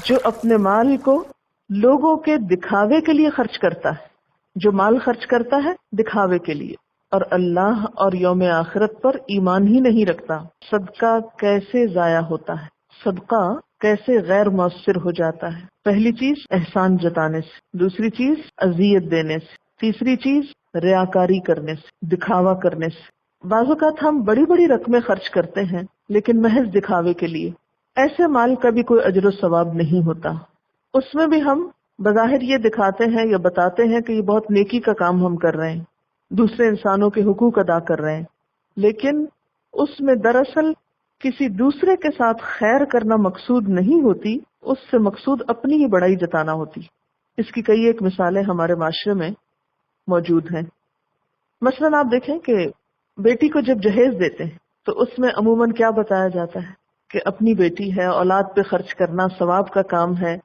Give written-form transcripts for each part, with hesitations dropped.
جو اپنے مال کو لوگوں کے دکھاوے کے لیے خرچ کرتا ہے، جو مال خرچ کرتا ہے دکھاوے کے لیے اور اللہ اور یوم آخرت پر ایمان ہی نہیں رکھتا، صدقہ کیسے ضائع ہوتا ہے، صدقہ کیسے غیر مؤثر ہو جاتا ہے۔ پہلی چیز احسان جتانے سے، دوسری چیز اذیت دینے سے، تیسری چیز ریاکاری کرنے سے، دکھاوا کرنے سے۔ بعض اوقات ہم بڑی بڑی رقمیں خرچ کرتے ہیں لیکن محض دکھاوے کے لیے، ایسے مال کا بھی کوئی اجر و ثواب نہیں ہوتا۔ اس میں بھی ہم بظاہر یہ دکھاتے ہیں یا بتاتے ہیں کہ یہ بہت نیکی کا کام ہم کر رہے ہیں، دوسرے انسانوں کے حقوق ادا کر رہے ہیں، لیکن اس میں دراصل کسی دوسرے کے ساتھ خیر کرنا مقصود نہیں ہوتی، اس سے مقصود اپنی ہی بڑائی جتانا ہوتی۔ اس کی کئی ایک مثالیں ہمارے معاشرے میں موجود ہیں۔ مثلاً آپ دیکھیں کہ بیٹی کو جب جہیز دیتے ہیں تو اس میں عموماً کیا بتایا جاتا ہے کہ اپنی بیٹی ہے، اولاد پہ خرچ کرنا ثواب کا کام ہے،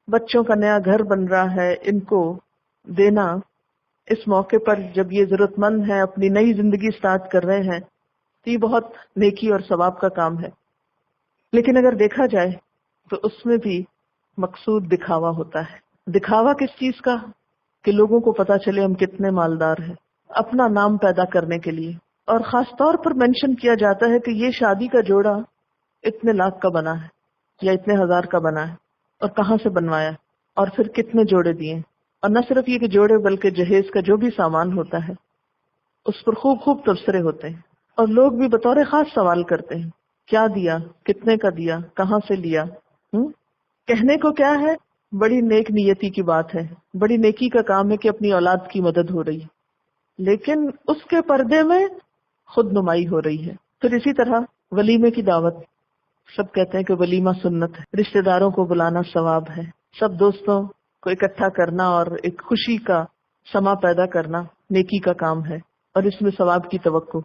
بچوں کا نیا گھر بن رہا ہے، ان کو دینا اس موقع پر جب یہ ضرورت مند ہے، اپنی نئی زندگی سٹارٹ کر رہے ہیں، تو یہ بہت نیکی اور ثواب کا کام ہے۔ لیکن اگر دیکھا جائے تو اس میں بھی مقصود دکھاوا ہوتا ہے۔ دکھاوا کس چیز کا؟ کہ لوگوں کو پتا چلے ہم کتنے مالدار ہیں، اپنا نام پیدا کرنے کے لیے۔ اور خاص طور پر مینشن کیا جاتا ہے کہ یہ شادی کا جوڑا اتنے لاکھ کا بنا ہے یا اتنے ہزار کا بنا ہے، اور کہاں سے بنوایا، اور پھر کتنے جوڑے دیے۔ اور نہ صرف یہ کہ جوڑے بلکہ جہیز کا جو بھی سامان ہوتا ہے اس پر خوب خوب تبصرے ہوتے ہیں، اور لوگ بھی بطور خاص سوال کرتے ہیں کیا دیا، کتنے کا دیا، کہاں سے لیا۔ کہنے کو کیا ہے، بڑی نیک نیتی کی بات ہے، بڑی نیکی کا کام ہے کہ اپنی اولاد کی مدد ہو رہی ہے، لیکن اس کے پردے میں خود نمائی ہو رہی ہے۔ پھر اسی طرح ولیمے کی دعوت، سب کہتے ہیں کہ ولیمہ سنت ہے، رشتہ داروں کو بلانا ثواب ہے، سب دوستوں کو اکٹھا کرنا اور ایک خوشی کا سما پیدا کرنا نیکی کا کام ہے، اور اس میں ثواب کی توقع۔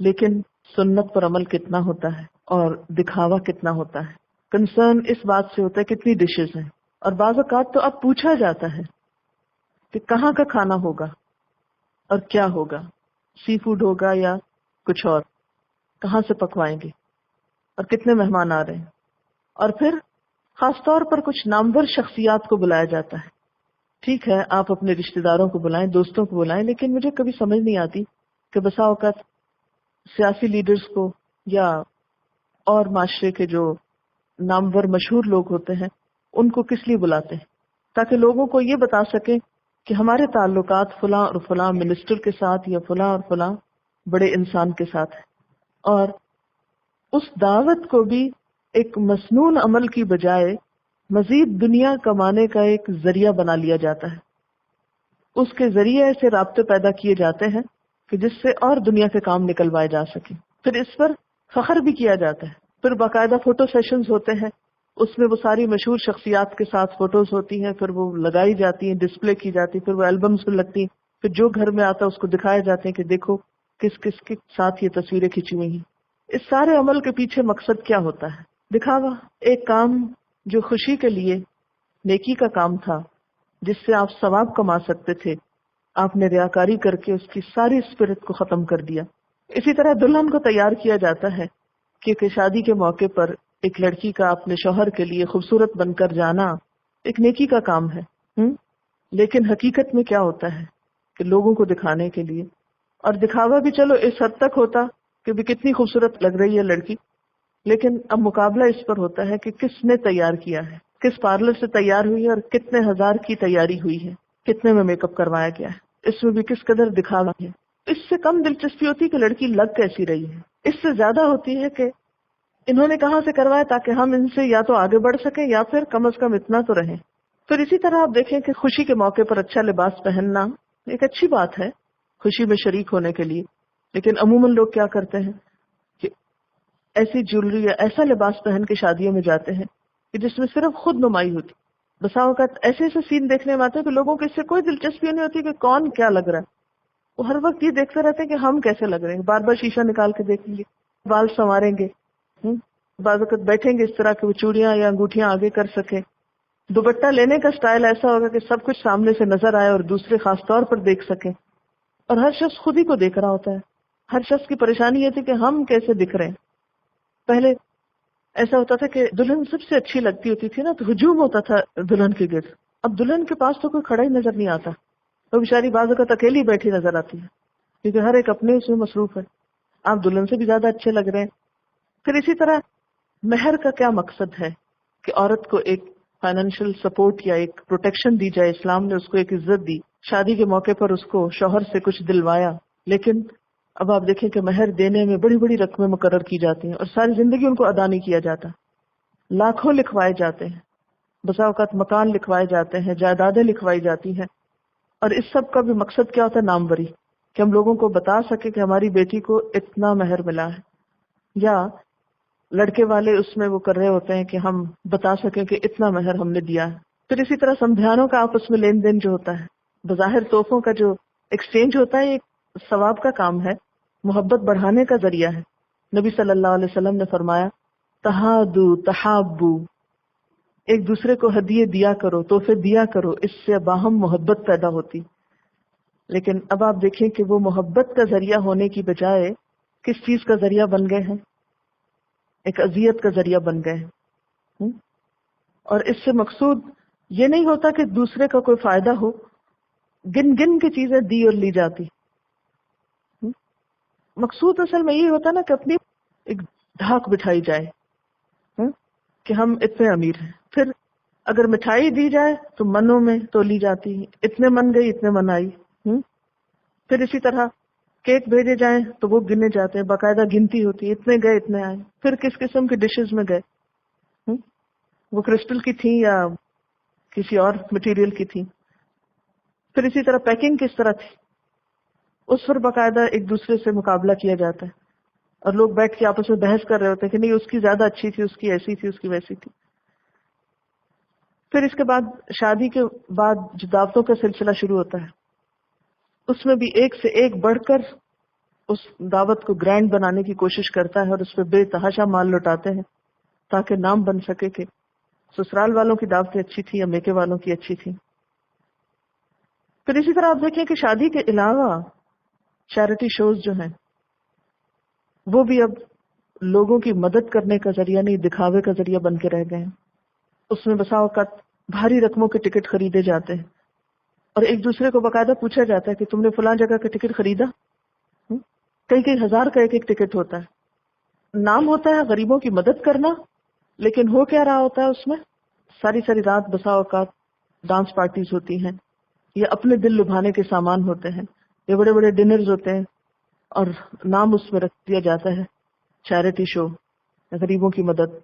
لیکن سنت پر عمل کتنا ہوتا ہے اور دکھاوا کتنا ہوتا ہے۔ کنسرن اس بات سے ہوتا ہے کتنی ڈشز ہیں، اور بعض اوقات تو اب پوچھا جاتا ہے کہ کہاں کا کھانا ہوگا اور کیا ہوگا، سی فوڈ ہوگا یا کچھ اور، کہاں سے پکوائیں گے اور کتنے مہمان آ رہے ہیں۔ اور پھر خاص طور پر کچھ نامور شخصیات کو بلایا جاتا ہے۔ ٹھیک ہے آپ اپنے رشتہ داروں کو بلائیں، دوستوں کو بلائیں، لیکن مجھے کبھی سمجھ نہیں آتی کہ بسا اوقات سیاسی لیڈرز کو یا اور معاشرے کے جو نامور مشہور لوگ ہوتے ہیں ان کو کس لیے بلاتے ہیں، تاکہ لوگوں کو یہ بتا سکیں کہ ہمارے تعلقات فلاں اور فلاں منسٹر کے ساتھ یا فلاں اور فلاں بڑے انسان کے ساتھ ہے۔ اور اس دعوت کو بھی ایک مسنون عمل کی بجائے مزید دنیا کمانے کا ایک ذریعہ بنا لیا جاتا ہے۔ اس کے ذریعے ایسے رابطے پیدا کیے جاتے ہیں کہ جس سے اور دنیا کے کام نکلوائے جا سکیں۔ پھر اس پر فخر بھی کیا جاتا ہے، پھر باقاعدہ فوٹو سیشنز ہوتے ہیں، اس میں وہ ساری مشہور شخصیات کے ساتھ فوٹوز ہوتی ہیں، پھر وہ لگائی جاتی ہیں، ڈسپلے کی جاتی ہیں، پھر وہ البمز میں لگتی ہیں، پھر جو گھر میں آتا ہے اس کو دکھائے جاتے ہیں کہ دیکھو کس کس کے ساتھ یہ تصویریں کھینچی ہوئی ہیں۔ اس سارے عمل کے پیچھے مقصد کیا ہوتا ہے؟ دکھاوا۔ ایک کام جو خوشی کے لیے نیکی کا کام تھا، جس سے آپ ثواب کما سکتے تھے، آپ نے ریاکاری کر کے اس کی ساری اسپرٹ کو ختم کر دیا۔ اسی طرح دلہن کو تیار کیا جاتا ہے کہ شادی کے موقع پر ایک لڑکی کا اپنے شوہر کے لیے خوبصورت بن کر جانا ایک نیکی کا کام ہے، لیکن حقیقت میں کیا ہوتا ہے کہ لوگوں کو دکھانے کے لیے، اور دکھاوا بھی چلو اس حد تک ہوتا کہ بھی کتنی خوبصورت لگ رہی ہے لڑکی، لیکن اب مقابلہ اس پر ہوتا ہے کہ کس نے تیار کیا ہے، کس پارلر سے تیار ہوئی ہے اور کتنے ہزار کی تیاری ہوئی ہے، کتنے میں میک اپ کروایا گیا ہے، اس میں بھی کس قدر دکھاوا ہے۔ اس سے کم دلچسپی ہوتی کہ لڑکی لگ کیسی رہی ہے، اس سے زیادہ ہوتی ہے کہ انہوں نے کہاں سے کروایا تاکہ ہم ان سے یا تو آگے بڑھ سکیں یا پھر کم از کم اتنا تو رہیں۔ پھر اسی طرح آپ دیکھیں کہ خوشی کے موقع پر اچھا لباس پہننا ایک اچھی بات ہے خوشی میں شریک ہونے کے لیے، لیکن عموماً لوگ کیا کرتے ہیں کہ ایسی جیولری یا ایسا لباس پہن کے شادیوں میں جاتے ہیں کہ جس میں صرف خود نمائی ہوتی۔ بسا اوقات ایسے ایسے سین دیکھنے میں آتے ہیں کہ لوگوں کو اس سے کوئی دلچسپی نہیں ہوتی کہ کون کیا لگ رہا ہے، وہ ہر وقت یہ دیکھتے رہتے ہیں کہ ہم کیسے لگ رہے ہیں، بار بار شیشہ نکال کے دیکھیں گے، بال سنواریں گے، بعض وقت بیٹھیں گے اس طرح کہ وہ چوڑیاں یا انگوٹھیاں آگے کر سکیں، دوپٹہ لینے کا سٹائل ایسا ہوگا کہ سب کچھ سامنے سے نظر آئے اور دوسرے خاص طور پر دیکھ سکیں، اور ہر شخص خود ہی کو دیکھ رہا ہوتا ہے۔ ہر شخص کی پریشانی یہ تھی کہ ہم کیسے دکھ رہے ہیں۔ پہلے ایسا ہوتا تھا کہ دلہن سب سے اچھی لگتی ہوتی تھی نا تو ہجوم ہوتا تھا دلہن کے گرد. اب دلہن کے پاس تو کوئی کھڑا ہی نظر نہیں آتا, وہ بیچاری بعض اوقات اکیلی بیٹھی نظر آتی ہے کیونکہ ہر ایک اپنے اس میں مصروف ہے. آپ دلہن سے بھی زیادہ اچھے لگ رہے ہیں. پھر اسی طرح مہر کا کیا مقصد ہے کہ عورت کو ایک فائنینشیل سپورٹ یا ایک پروٹیکشن دی جائے. اسلام نے اس کو ایک عزت دی, شادی کے موقع پر اس کو شوہر سے کچھ دلوایا. لیکن اب آپ دیکھیں کہ مہر دینے میں بڑی بڑی رقمیں مقرر کی جاتی ہیں اور ساری زندگی ان کو ادا نہیں کیا جاتا. لاکھوں لکھوائے جاتے ہیں, بسا اوقات مکان لکھوائے جاتے ہیں, جائیدادیں لکھوائی جاتی ہیں. اور اس سب کا بھی مقصد کیا ہوتا ہے؟ ناموری, کہ ہم لوگوں کو بتا سکیں کہ ہماری بیٹی کو اتنا مہر ملا ہے. یا لڑکے والے اس میں وہ کر رہے ہوتے ہیں کہ ہم بتا سکیں کہ اتنا مہر ہم نے دیا ہے. پھر اسی طرح سمدھانوں کا آپس میں لین دین جو ہوتا ہے, بظاہر تحفوں کا جو ایکسچینج ہوتا ہے, ایک ثواب کا کام ہے, محبت بڑھانے کا ذریعہ ہے. نبی صلی اللہ علیہ وسلم نے فرمایا تہادو تحابو, ایک دوسرے کو ہدیے دیا کرو, تحفے دیا کرو, اس سے باہم محبت پیدا ہوتی. لیکن اب آپ دیکھیں کہ وہ محبت کا ذریعہ ہونے کی بجائے کس چیز کا ذریعہ بن گئے ہیں؟ ایک اذیت کا ذریعہ بن گئے ہیں. اور اس سے مقصود یہ نہیں ہوتا کہ دوسرے کا کوئی فائدہ ہو, گن گن کی چیزیں دی اور لی جاتی. مقصود اصل میں یہ ہوتا نا کہ اپنی ایک دھاک بٹھائی جائے کہ ہم اتنے امیر ہیں. پھر اگر مٹھائی دی جائے تو منوں میں تولی جاتی, اتنے من گئی اتنے من آئی. پھر اسی طرح کیک بھیجے جائیں تو وہ گنے جاتے ہیں, باقاعدہ گنتی ہوتی ہے, اتنے گئے اتنے آئے. پھر کس قسم کی ڈشز میں گئے, وہ کرسٹل کی تھیں یا کسی اور مٹیریل کی تھیں. پھر اسی طرح پیکنگ کس طرح تھی, اس پر باقاعدہ ایک دوسرے سے مقابلہ کیا جاتا ہے اور لوگ بیٹھ کے آپس میں بحث کر رہے ہوتے ہیں کہ نہیں اس کی زیادہ اچھی تھی, اس کی ایسی تھی, اس کی ویسی تھی. پھر اس کے بعد شادی کے بعد جو دعوتوں کا سلسلہ شروع ہوتا ہے, اس میں بھی ایک سے ایک بڑھ کر اس دعوت کو گرینڈ بنانے کی کوشش کرتا ہے اور اس پہ بے تحاشا مال لوٹاتے ہیں تاکہ نام بن سکے کہ سسرال والوں کی دعوتیں اچھی تھی یا میکے والوں کی اچھی تھی. پھر اسی طرح آپ دیکھیں کہ شادی کے علاوہ چیریٹی شوز جو ہیں وہ بھی اب لوگوں کی مدد کرنے کا ذریعہ نہیں, دکھاوے کا ذریعہ بن کے رہ گئے ہیں. اس میں بسا اوقات بھاری رقموں کے ٹکٹ خریدے جاتے ہیں اور ایک دوسرے کو باقاعدہ پوچھا جاتا ہے کہ تم نے فلاں جگہ کا ٹکٹ خریدا. کئی کئی ہزار کا ایک ایک ٹکٹ ہوتا ہے. نام ہوتا ہے غریبوں کی مدد کرنا, لیکن ہو کیا رہا ہوتا ہے اس میں؟ ساری ساری رات بسا اوقات ڈانس پارٹیز ہوتی ہیں, یا اپنے دل لبھانے کے سامان ہوتے ہیں, یا بڑے بڑے ڈنرز ہوتے ہیں اور نام اس میں رکھ دیا جاتا ہے چیریٹی شو, غریبوں کی مدد.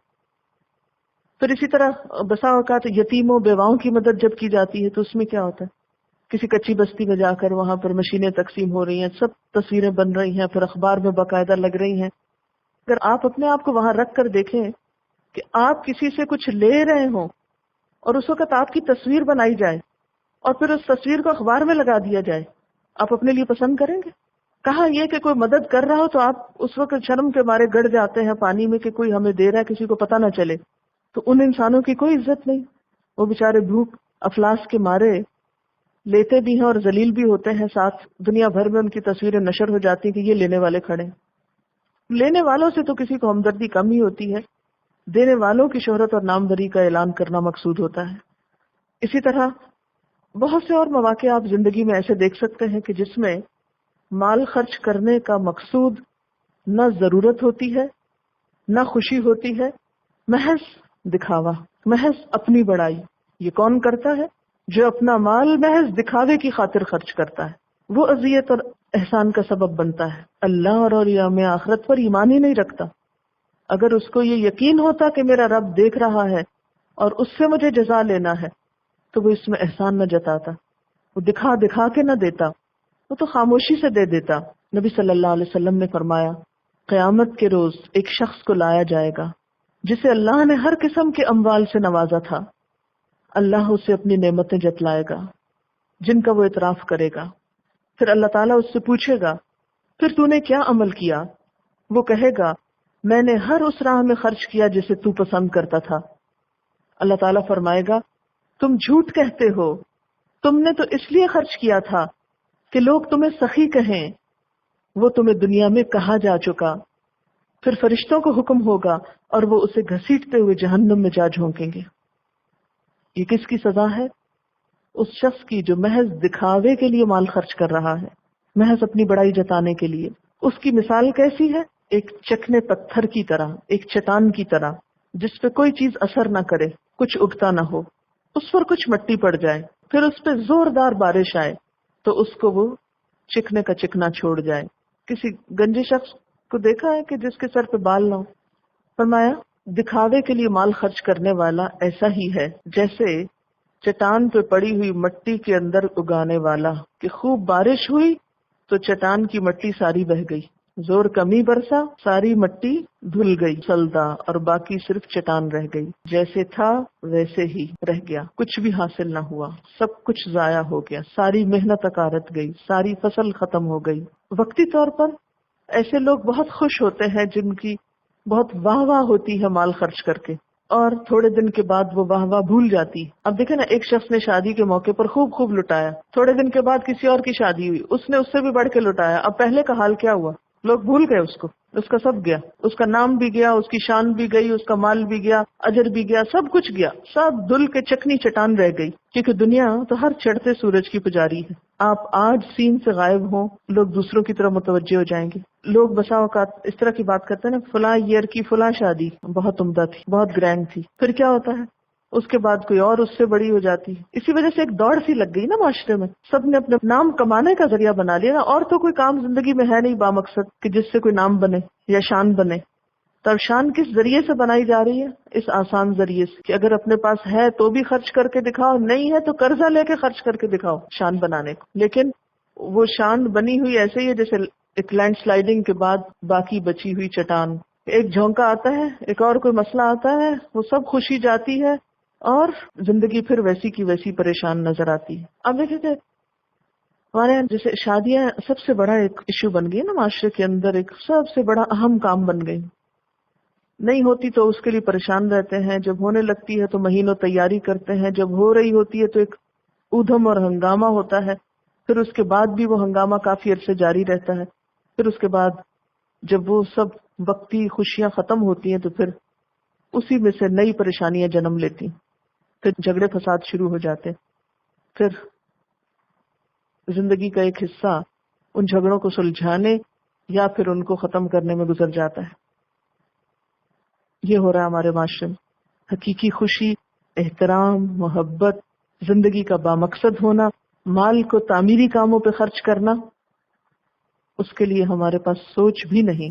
پھر اسی طرح بسا اوقات یتیموں بیواؤں کی مدد جب کی جاتی ہے تو اس میں کیا ہوتا ہے, کسی کچی بستی میں جا کر وہاں پر مشینیں تقسیم ہو رہی ہیں, سب تصویریں بن رہی ہیں, پھر اخبار میں باقاعدہ لگ رہی ہیں. اگر آپ اپنے آپ کو وہاں رکھ کر دیکھیں کہ آپ کسی سے کچھ لے رہے ہوں اور اس وقت آپ کی تصویر بنائی جائے اور پھر اس تصویر کو اخبار میں لگا دیا جائے, آپ اپنے لیے پسند کریں گے؟ کہا یہ کہ کوئی مدد کر رہا ہو تو آپ اس وقت شرم کے مارے گڑ جاتے ہیں پانی میں کہ کوئی ہمیں دے رہا ہے, کسی کو پتہ نہ چلے. تو ان انسانوں کی کوئی عزت نہیں, وہ بیچارے بھوک افلاس کے مارے لیتے بھی ہیں اور ذلیل بھی ہوتے ہیں. ساتھ دنیا بھر میں ان کی تصویریں نشر ہو جاتی ہیں کہ یہ لینے والے کھڑے. لینے والوں سے تو کسی کو ہمدردی کم ہی ہوتی ہے, دینے والوں کی شہرت اور ناموری کا اعلان کرنا مقصود ہوتا ہے. اسی طرح بہت سے اور مواقع آپ زندگی میں ایسے دیکھ سکتے ہیں کہ جس میں مال خرچ کرنے کا مقصود نہ ضرورت ہوتی ہے نہ خوشی ہوتی ہے, محض دکھاوا, محض اپنی بڑائی. یہ کون کرتا ہے؟ جو اپنا مال محض دکھاوے کی خاطر خرچ کرتا ہے. وہ اذیت اور احسان کا سبب بنتا ہے. اللہ اور یوم آخرت پر ایمان ہی نہیں رکھتا. اگر اس کو یہ یقین ہوتا کہ میرا رب دیکھ رہا ہے اور اس سے مجھے جزا لینا ہے تو وہ اس میں احسان نہ جتاتا, وہ دکھا دکھا کے نہ دیتا, وہ تو خاموشی سے دے دیتا. نبی صلی اللہ علیہ وسلم نے فرمایا قیامت کے روز ایک شخص کو لایا جائے گا جسے اللہ نے ہر قسم کے اموال سے نوازا تھا. اللہ اسے اپنی نعمتیں جتلائے گا جن کا وہ اعتراف کرے گا. پھر اللہ تعالیٰ اس سے پوچھے گا پھر تو نے کیا عمل کیا؟ وہ کہے گا میں نے ہر اس راہ میں خرچ کیا جسے تو پسند کرتا تھا. اللہ تعالیٰ فرمائے گا تم جھوٹ کہتے ہو, تم نے تو اس لیے خرچ کیا تھا کہ لوگ تمہیں سخی کہیں, وہ تمہیں دنیا میں کہا جا چکا. پھر فرشتوں کو حکم ہوگا اور وہ اسے گھسیٹتے ہوئے جہنم میں جا جھونکیں گے۔ یہ کس کی سزا ہے؟ اس شخص کی جو محض دکھاوے کے لیے مال خرچ کر رہا ہے، محض اپنی بڑائی جتانے کے لیے۔ اس کی مثال کیسی ہے؟ ایک چکنے پتھر کی طرح، ایک چٹان کی طرح، جس پہ کوئی چیز اثر نہ کرے، کچھ اگتا نہ ہو، اس پر کچھ مٹی پڑ جائے، پھر اس پہ زوردار بارش آئے تو اس کو وہ چکنے کا چکنا چھوڑ جائے۔ کسی گنجے شخص کو دیکھا ہے کہ جس کے سر پہ بال نہ ہو؟ فرمایا دکھاوے کے لیے مال خرچ کرنے والا ایسا ہی ہے جیسے چٹان پہ پڑی ہوئی مٹی کے اندر اگانے والا، کہ خوب بارش ہوئی تو چٹان کی مٹی ساری بہہ گئی، زور کمی برسا، ساری مٹی دھل گئی سلدا، اور باقی صرف چٹان رہ گئی، جیسے تھا ویسے ہی رہ گیا، کچھ بھی حاصل نہ ہوا، سب کچھ ضائع ہو گیا، ساری محنت اکارت گئی، ساری فصل ختم ہو گئی۔ وقتی طور پر ایسے لوگ بہت خوش ہوتے ہیں جن کی بہت واہ واہ ہوتی ہے مال خرچ کر کے، اور تھوڑے دن کے بعد وہ واہ واہ بھول جاتی۔ اب دیکھیں نا، ایک شخص نے شادی کے موقع پر خوب لٹایا، تھوڑے دن کے بعد کسی اور کی شادی ہوئی، اس نے اس سے بھی بڑھ کے لٹایا، اب پہلے کا حال کیا ہوا؟ لوگ بھول گئے اس کو، اس کا سب گیا، اس کا نام بھی گیا، اس کی شان بھی گئی، اس کا مال بھی گیا، اجر بھی گیا، سب کچھ گیا، سب دھل کے چکنی چٹان رہ گئی۔ کیونکہ دنیا تو ہر چڑھتے سورج کی پجاری ہے، آپ آج سین سے غائب ہوں، لوگ دوسروں کی طرف متوجہ ہو جائیں گے۔ لوگ بسا اوقات اس طرح کی بات کرتے ہیں نا، فلاں ایئر کی فلاں شادی بہت عمدہ تھی، بہت گرینڈ تھی، پھر کیا ہوتا ہے؟ اس کے بعد کوئی اور اس سے بڑی ہو جاتی ہے۔ اسی وجہ سے ایک دوڑ سی لگ گئی نا معاشرے میں، سب نے اپنے نام کمانے کا ذریعہ بنا لیا نا، اور تو کوئی کام زندگی میں ہے نہیں بامقصد کہ جس سے کوئی نام بنے یا شان بنے۔ تب شان کس ذریعے سے بنائی جا رہی ہے؟ اس آسان ذریعے سے کہ اگر اپنے پاس ہے تو بھی خرچ کر کے دکھاؤ، نہیں ہے تو قرضہ لے کے خرچ کر کے دکھاؤ شان بنانے کو۔ لیکن وہ شان بنی ہوئی ایسے ہی ہے جیسے ایک لینڈ سلائڈنگ کے بعد باقی بچی ہوئی چٹان، ایک جھونکا آتا ہے، ایک اور کوئی مسئلہ آتا ہے، وہ سب خوشی جاتی ہے اور زندگی پھر ویسی کی ویسی پریشان نظر آتی ہے۔ اب دیکھیں کہ ہمارے یہاں جیسے شادیاں سب سے بڑا ایک ایشو بن گئی نا معاشرے کے اندر، ایک سب سے بڑا اہم کام بن گئی۔ نہیں ہوتی تو اس کے لیے پریشان رہتے ہیں، جب ہونے لگتی ہے تو مہینوں تیاری کرتے ہیں، جب ہو رہی ہوتی ہے تو ایک ادھم اور ہنگامہ ہوتا ہے، پھر اس کے بعد بھی وہ ہنگامہ کافی عرصے جاری رہتا ہے، پھر اس کے بعد جب وہ سب وقتی خوشیاں ختم ہوتی ہیں تو پھر اسی میں سے نئی پریشانیاں جنم لیتی، پھر جھگڑے فساد شروع ہو جاتے، پھر زندگی کا ایک حصہ ان جھگڑوں کو سلجھانے یا پھر ان کو ختم کرنے میں گزر جاتا ہے۔ یہ ہو رہا ہے ہمارے معاشرے میں۔ حقیقی خوشی، احترام، محبت، زندگی کا بامقصد ہونا، مال کو تعمیری کاموں پہ خرچ کرنا، اس کے لیے ہمارے پاس سوچ بھی نہیں۔